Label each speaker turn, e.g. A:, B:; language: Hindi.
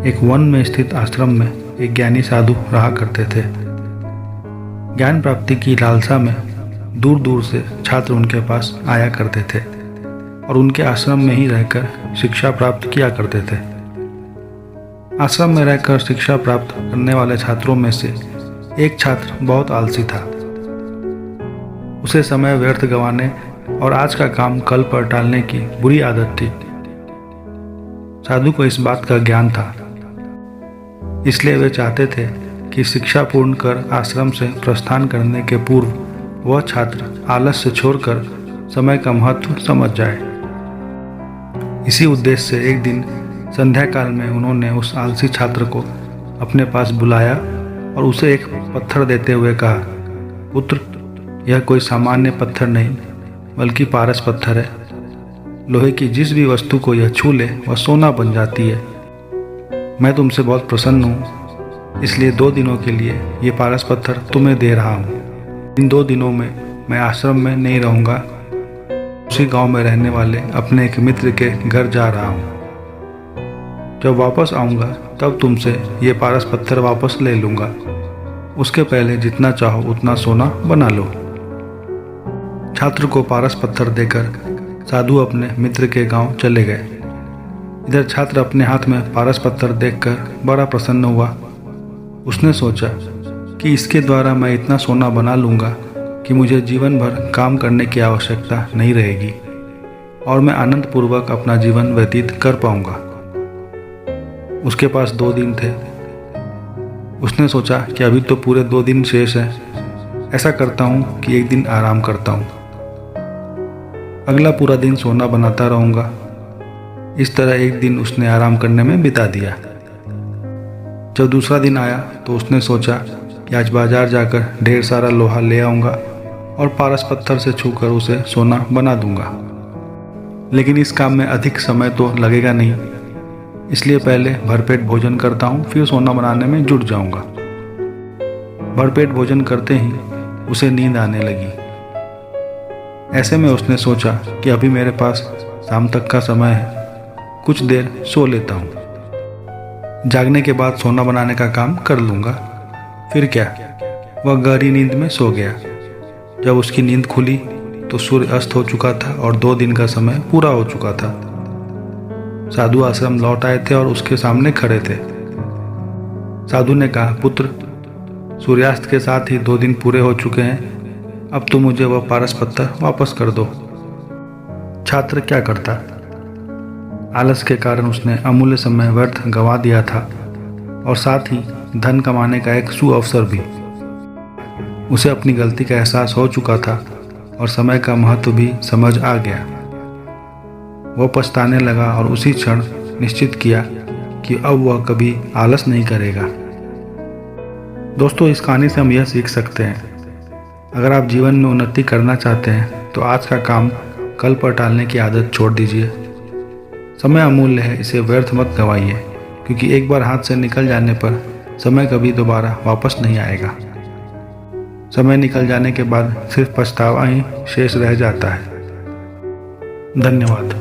A: एक वन में स्थित आश्रम में एक ज्ञानी साधु रहा करते थे। ज्ञान प्राप्ति की लालसा में दूर दूर से छात्र उनके पास आया करते थे और उनके आश्रम में ही रहकर शिक्षा प्राप्त किया करते थे। आश्रम में रहकर शिक्षा प्राप्त करने वाले छात्रों में से एक छात्र बहुत आलसी था। उसे समय व्यर्थ गंवाने और आज का काम कल पर टालने की बुरी आदत थी। साधु को इस बात का ज्ञान था, इसलिए वे चाहते थे कि शिक्षा पूर्ण कर आश्रम से प्रस्थान करने के पूर्व वह छात्र आलस्य छोड़कर समय का महत्व समझ जाए। इसी उद्देश्य से एक दिन संध्या काल में उन्होंने उस आलसी छात्र को अपने पास बुलाया और उसे एक पत्थर देते हुए कहा, पुत्र, यह कोई सामान्य पत्थर नहीं बल्कि पारस पत्थर है। लोहे की जिस भी वस्तु को यह छू ले वह सोना बन जाती है। मैं तुमसे बहुत प्रसन्न हूँ, इसलिए 2 दिनों के लिए ये पारस पत्थर तुम्हें दे रहा हूँ। इन 2 दिनों में मैं आश्रम में नहीं रहूँगा, उसी गांव में रहने वाले अपने एक मित्र के घर जा रहा हूँ। जब वापस आऊँगा तब तुमसे ये पारस पत्थर वापस ले लूँगा। उसके पहले जितना चाहो उतना सोना बना लो। छात्र को पारस पत्थर देकर साधु अपने मित्र के गांव चले गए। इधर छात्र अपने हाथ में पारस पत्थर देखकर बड़ा प्रसन्न हुआ। उसने सोचा कि इसके द्वारा मैं इतना सोना बना लूँगा कि मुझे जीवन भर काम करने की आवश्यकता नहीं रहेगी और मैं आनंद पूर्वक अपना जीवन व्यतीत कर पाऊँगा। उसके पास 2 दिन थे। उसने सोचा कि अभी तो पूरे 2 दिन शेष हैं। ऐसा करता हूँ कि एक दिन आराम करता हूँ, अगला पूरा दिन सोना बनाता रहूँगा। इस तरह एक दिन उसने आराम करने में बिता दिया। जब दूसरा दिन आया तो उसने सोचा कि आज बाजार जाकर ढेर सारा लोहा ले आऊँगा और पारस पत्थर से छूकर उसे सोना बना दूँगा। लेकिन इस काम में अधिक समय तो लगेगा नहीं, इसलिए पहले भरपेट भोजन करता हूँ, फिर सोना बनाने में जुट जाऊँगा। भरपेट भोजन करते ही उसे नींद आने लगी। ऐसे में उसने सोचा कि अभी मेरे पास शाम तक का समय है, कुछ देर सो लेता हूँ। जागने के बाद सोना बनाने का काम कर लूँगा। फिर क्या, वह गहरी नींद में सो गया। जब उसकी नींद खुली तो सूर्य अस्त हो चुका था और 2 दिन का समय पूरा हो चुका था। साधु आश्रम लौट आए थे और उसके सामने खड़े थे। साधु ने कहा, पुत्र, सूर्यास्त के साथ ही 2 दिन पूरे हो चुके हैं। अब तो मुझे वह पारस पत्थर वापस कर दो। छात्र क्या करता? आलस के कारण उसने अमूल्य समय व्यर्थ गंवा दिया था और साथ ही धन कमाने का एक सुअवसर भी। उसे अपनी गलती का एहसास हो चुका था और समय का महत्व भी समझ आ गया। वह पछताने लगा और उसी क्षण निश्चित किया कि अब वह कभी आलस नहीं करेगा। दोस्तों, इस कहानी से हम यह सीख सकते हैं, अगर आप जीवन में उन्नति करना चाहते हैं तो आज का काम कल पर टालने की आदत छोड़ दीजिए। समय अमूल्य है, इसे व्यर्थ मत गंवाइए, क्योंकि एक बार हाथ से निकल जाने पर समय कभी दोबारा वापस नहीं आएगा। समय निकल जाने के बाद सिर्फ पछतावा ही शेष रह जाता है। धन्यवाद।